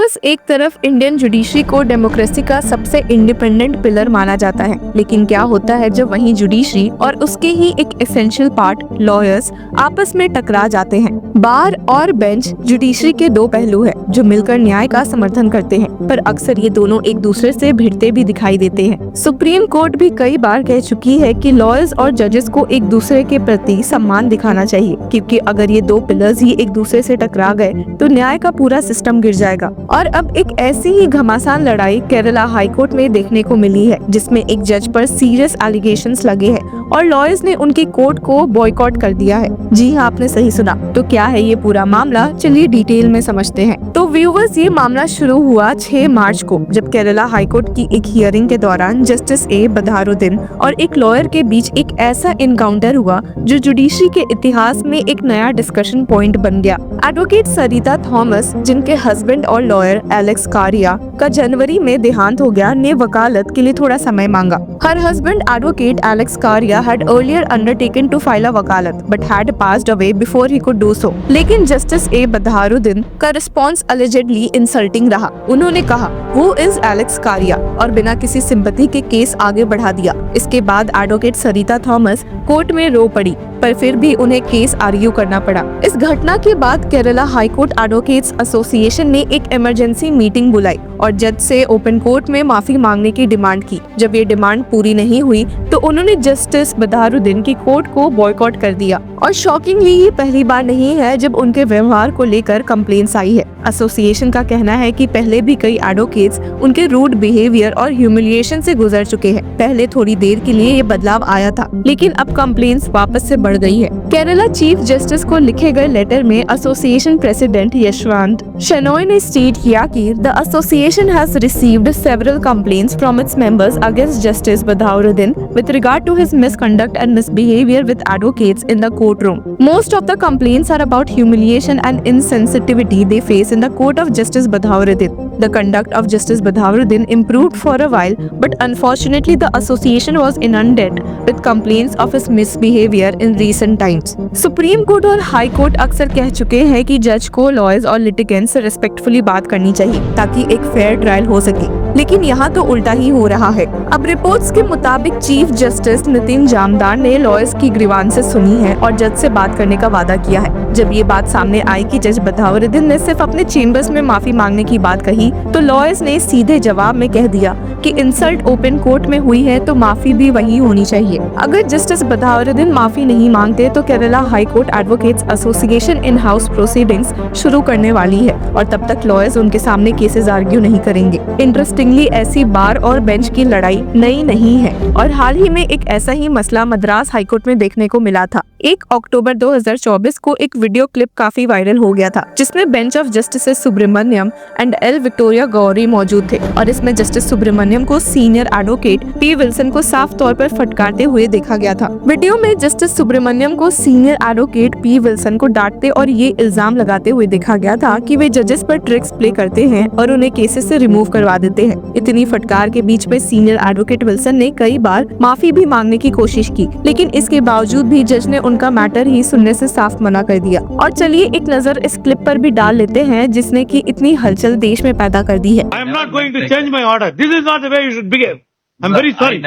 Viewers, एक तरफ Indian judiciary को डेमोक्रेसी का सबसे इंडिपेंडेंट पिलर माना जाता है, लेकिन क्या होता है जब वहीं जुडिशरी और उसके ही एक एसेंशियल पार्ट लॉयर्स आपस में टकरा जाते हैं। बार और बेंच जुडिशरी के दो पहलू है जो मिलकर न्याय का समर्थन करते हैं, पर अक्सर ये दोनों एक दूसरे से भिड़ते भी दिखाई देते हैं। सुप्रीम कोर्ट भी कई बार कह चुकी है कि लॉयर्स और जजेस को एक दूसरे के प्रति सम्मान दिखाना चाहिए, क्योंकि अगर ये दो पिलर्स ही एक दूसरे से टकरा गए तो न्याय का पूरा सिस्टम गिर जाएगा। और अब एक ऐसी ही घमासान लड़ाई केरला हाई कोर्ट में देखने को मिली है, जिसमें एक जज पर सीरियस एलिगेशंस लगे हैं और लॉयर्स ने उनकी कोर्ट को बॉयकॉट कर दिया है। जी हाँ, आपने सही सुना। तो क्या है ये पूरा मामला, चलिए डिटेल में समझते हैं। तो व्यूअर्स, ये मामला शुरू हुआ 6 मार्च को, जब केरला हाई कोर्ट की एक हियरिंग के दौरान जस्टिस ए बदारुद्दीन और एक लॉयर के बीच एक ऐसा इनकाउंटर हुआ जो जुडिशरी के इतिहास में एक नया डिस्कशन पॉइंट बन गया। एडवोकेट सरिता थॉमस, जिनके हस्बैंड और लॉयर एलेक्स कारिया का जनवरी में देहांत हो गया, ने वकालत के लिए थोड़ा समय मांगा। हर हस्बैंड एडवोकेट एलेक्स कारिया had earlier undertaken to file a वकालत but had passed away before he could do so। लेकिन जस्टिस ए बदारुद्दीन का रिस्पॉन्स allegedly इंसल्टिंग रहा। उन्होंने कहा वो इज एलेक्स कारिया और बिना किसी सिंपैथी के केस आगे बढ़ा दिया। इसके बाद एडवोकेट सरिता थॉमस कोर्ट में रो पड़ी, पर फिर भी उन्हें केस आर्ग्यू करना पड़ा। इस घटना के बाद Kerala high court advocates association ने एक इमरजेंसी मीटिंग बुलाई और जज से ओपन कोर्ट में माफी मांगने की डिमांड की। जब ये डिमांड पूरी नहीं हुई तो उन्होंने जस्टिस बदारुद्दीन की कोर्ट को बॉयकॉट कर दिया। और शॉकिंगली ये पहली बार नहीं है जब उनके व्यवहार को लेकर कंप्लेंट्स आई है। एसोसिएशन का कहना है कि पहले भी कई एडवोकेट्स उनके रूड बिहेवियर और ह्यूमिलिएशन से गुजर चुके हैं। पहले थोड़ी देर के लिए ये बदलाव आया था, लेकिन अब कंप्लेंट्स वापस से बढ़ गई है। केरला चीफ जस्टिस को लिखे गए लेटर में एसोसिएशन प्रेसिडेंट यशवंत शेनॉय ने स्टेट किया कि the association has received several complaints from its members against Justice Badaruddin with regard to his misconduct and misbehavior with advocates in the courtroom. Most of the complaints are about humiliation and insensitivity they face in the court of Justice Badaruddin. The conduct of Justice Badaruddin improved for a while, but unfortunately the association was inundated with complaints of his misbehavior in recent times. Supreme court और high court अक्सर कह चुके हैं कि जज को lawyers और litigants से रिस्पेक्टफुली बात करनी चाहिए ताकि एक फेयर ट्रायल हो सके, लेकिन यहाँ तो उल्टा ही हो रहा है। अब रिपोर्ट्स के मुताबिक चीफ जस्टिस नितिन जामदार ने लॉयर्स की ग्रीवांसेस सुनी है और जज से बात करने का वादा किया है। जब ये बात सामने आई कि जज बदारुद्दीन ने सिर्फ अपने चेम्बर्स में माफी मांगने की बात कही, तो लॉयर्स ने सीधे जवाब में कह दिया कि इंसल्ट ओपन कोर्ट में हुई है तो माफी भी वही होनी चाहिए। अगर जस्टिस बदारुद्दीन माफी नहीं मांगते तो Kerala high court advocates association in house proceedings शुरू करने वाली है और तब तक लॉयर्स उनके सामने केसेस आर्ग्यू नहीं करेंगे। इंटरेस्टिंगली ऐसी बार और बेंच की लड़ाई नई नहीं है और हाल ही में एक ऐसा ही मसला मद्रास हाईकोर्ट में देखने को मिला था। 1 अक्टूबर 2024 को एक वीडियो क्लिप काफी वायरल हो गया था, जिसमें bench of justice Subramaniam and L Victoria Gowri मौजूद थे और इसमें जस्टिस सुब्रमण्यम को सीनियर एडवोकेट पी विल्सन को साफ तौर पर फटकारते हुए देखा गया था। वीडियो में जस्टिस सुब्रमण्यम को सीनियर एडवोकेट पी विल्सन को डांटते और ये इल्जाम लगाते हुए देखा गया था कि वे जजेस पर ट्रिक्स प्ले करते हैं और उन्हें केसेस से रिमूव करवा देते हैं। इतनी फटकार के बीच में सीनियर एडवोकेट विल्सन ने कई बार माफी भी मांगने की कोशिश की, लेकिन इसके बावजूद भी जज ने उनका मैटर ही सुनने से साफ मना कर दिया। और चलिए एक नजर इस क्लिप पर भी डाल लेते हैं जिसने की इतनी हलचल देश में पैदा कर दी है। I am not going to change my order. This is not the way you should behave. I am very sorry.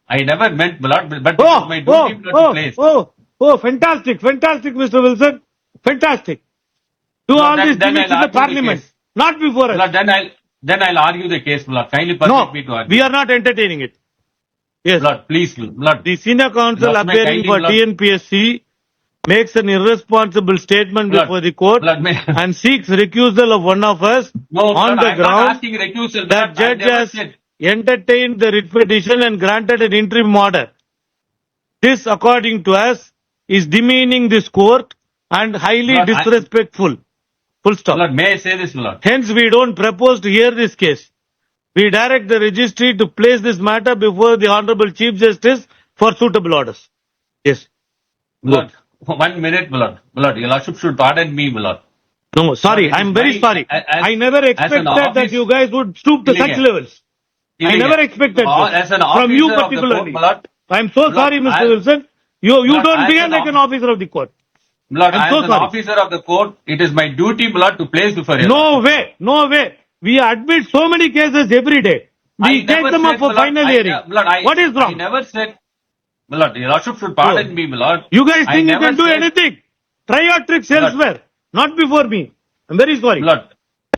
I never meant, my lord, but my duty to place. Fantastic, Mr. Wilson. Fantastic. Do No, all then- these then things I'll in the argue the parliament, case. not before My us. lord, then I'll argue the case, my lord. Kindly permit me to argue. we are not entertaining it. Yes. My lord, please, my lord. The senior counsel Lord, may appearing kindly, for Lord. TNPSC makes an irresponsible statement Lord, before the court Lord, may- and seeks recusal of one of us No, on Lord, the I'm not ground asking recusal. that Lord, I judge never has said. entertained the writ petition and granted an interim order. This, according to us, is demeaning this court and highly Lord, disrespectful. Full stop. My lord, may I say this, my lord? Hence, we don't propose to hear this case. We direct the registry to place this matter before the Honorable Chief Justice for suitable orders. Yes. My lord, 1 minute, my lord. My lord, your lordship should pardon me, my lord. No, sorry. Lord, it I'm is very my- sorry. as- I never as an expected that office- you guys would stoop to such Illegal. levels. I never expected this. As an From you officer of the particularly. court, my lord. I'm so Lord, sorry, Mr. I- Wilson. You Lord, don't as behave an like an officer of the court. Lord, I'm I so am an sorry. officer of the court. It is my duty, Lord, to place before you. No way, no way. We admit so many cases every day. We I take never them up said, for Lord, final hearing. What is I wrong? never said, Lord, your Lordship should pardon Oh. me, Lord. You guys I think you never can do said- anything? Try your tricks Lord. elsewhere, not before me. I'm very sorry. Lord,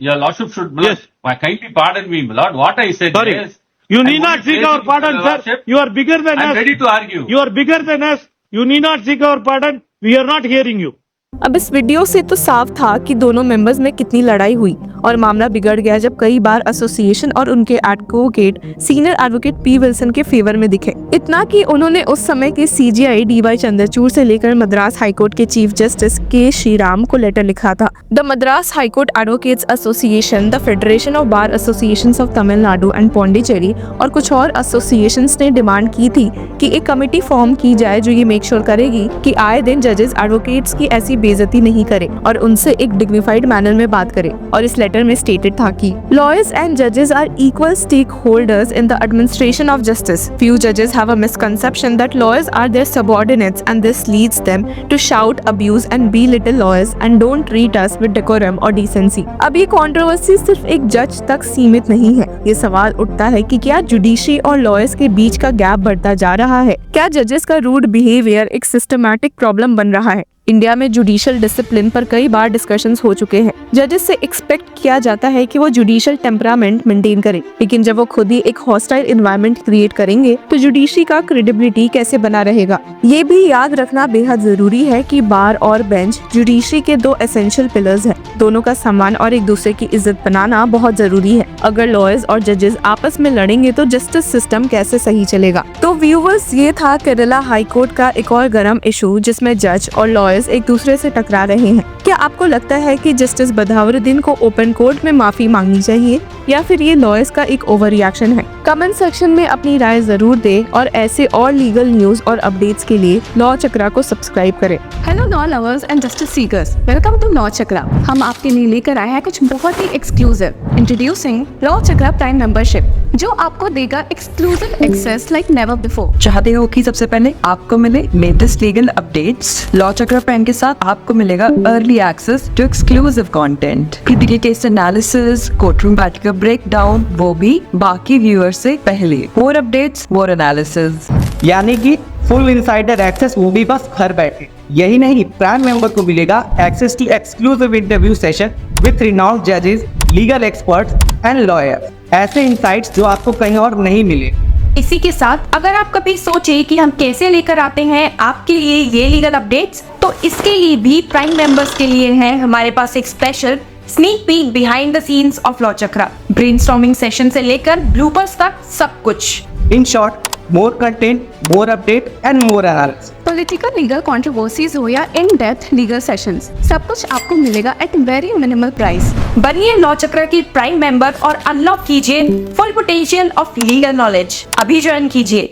your Lordship should, Lord, Yes. kindly pardon me, Lord. What I said Sorry. is, You I'm need not only seek placing our before pardon, your sir. Lordship. You are bigger than I'm us. ready to argue. You are bigger than us. You need not seek our pardon. We are not hearing you. अब इस video से तो साफ था कि दोनों members में कितनी लड़ाई हुई और मामला बिगड़ गया जब कई बार एसोसिएशन और उनके advocate senior advocate P Wilson के फेवर में दिखे। इतना कि उन्होंने उस समय के सीजीआई डीवाई चंद्रचूड़ से लेकर मद्रास हाईकोर्ट के चीफ जस्टिस के श्रीराम को लेटर लिखा था। The Madras high court advocates association, the federation of bar associations of Tamil Nadu and Pondicherry और कुछ और एसोसिएशंस ने डिमांड की थी कि एक कमेटी फॉर्म की जाए जो ये मेक श्योर करेगी कि आए दिन जजेस एडवोकेट्स की ऐसी बेइज्जती नहीं करे और उनसे एक डिग्निफाइड मैनर में बात करे। और इस लेटर में स्टेटेड था कि लॉयर्स एंड जजेस are equal stakeholders in the administration of justice. Few जजेस have a misconception that lawyers are their subordinates and this leads them to shout, abuse and belittle lawyers and don't treat us with decorum और decency. अब ये controversy सिर्फ एक जज तक सीमित नहीं है। ये सवाल उठता है कि क्या जुडिशरी और लॉयर्स के बीच का गैप बढ़ता जा रहा है? क्या जजेस का रूड बिहेवियर एक सिस्टमैटिक प्रॉब्लम बन रहा है? इंडिया में जुडिशियल डिसिप्लिन पर कई बार डिस्कशंस हो चुके हैं। जजेस से एक्सपेक्ट किया जाता है कि वो जुडिशियल टेम्परामेंट मेंटेन करें, लेकिन जब वो खुद ही एक हॉस्टाइल एनवायरनमेंट क्रिएट करेंगे तो जुडिशरी का क्रेडिबिलिटी कैसे बना रहेगा? ये भी याद रखना बेहद जरूरी है कि बार और बेंच जुडिशरी के दो एसेंशियल पिलर्स हैं। दोनों का सम्मान और एक दूसरे की इज्जत बनाना बहुत जरूरी है। अगर लॉयर्स और जजेस आपस में लड़ेंगे तो जस्टिस सिस्टम कैसे सही चलेगा? तो व्यूवर्स, ये था केरला हाई कोर्ट का एक और गर्म इशू जिसमें जज और लॉयर्स एक दूसरे से टकरा रहे हैं। क्या आपको लगता है कि जस्टिस बदावरुद्दीन को ओपन कोर्ट में माफी मांगनी चाहिए या फिर ये लॉयर्स का एक ओवर रिएक्शन है? कमेंट सेक्शन में अपनी राय जरूर दें और ऐसे और लीगल न्यूज और अपडेट्स के लिए लॉ चक्रा को सब्सक्राइब करें। Hello law lovers and justice seekers, welcome to law Chakra. हम आपके लिए लेकर आए हैं कुछ बहुत ही exclusive. Introducing law Chakra prime membership, जो आपको देगा exclusive access like never before. चाहते हो कि सबसे पहले आपको मिले latest legal updates? Law Chakra prime के साथ आपको मिलेगा early access to exclusive content, critical case analysis, courtroom बैठ का ब्रेकडाउन, वो भी बाकी व्यूअर्स से पहले। मोर अपडेट्स, मोर एनालिसिस, यानी कि फुल इनसाइडर एक्सेस, वो भी बस घर बैठे। यही नहीं, प्राइम मेंबर को मिलेगा access to exclusive interview session with renowned जजेस, लीगल एक्सपर्ट्स एंड लॉयर्स। ऐसे इनसाइट्स जो आपको कहीं और नहीं मिले। इसी के साथ अगर आप कभी सोचे कि हम कैसे लेकर आते हैं आपके लिए ये लीगल अपडेट्स, तो इसके लिए भी प्राइम मेंबर्स के लिए है हमारे पास एक special sneak peek behind the scenes of law chakra. Brainstorming session से लेकर ब्लूपर्स तक सब कुछ। In short, more content, more update and more analysis. Political legal controversies हो या इन डेप्थ लीगल सेशंस, सब कुछ आपको मिलेगा एट वेरी मिनिमल प्राइस। बनिए लॉ चक्रा की प्राइम मेंबर और अनलॉक कीजिए full potential of legal knowledge. अभी ज्वाइन कीजिए।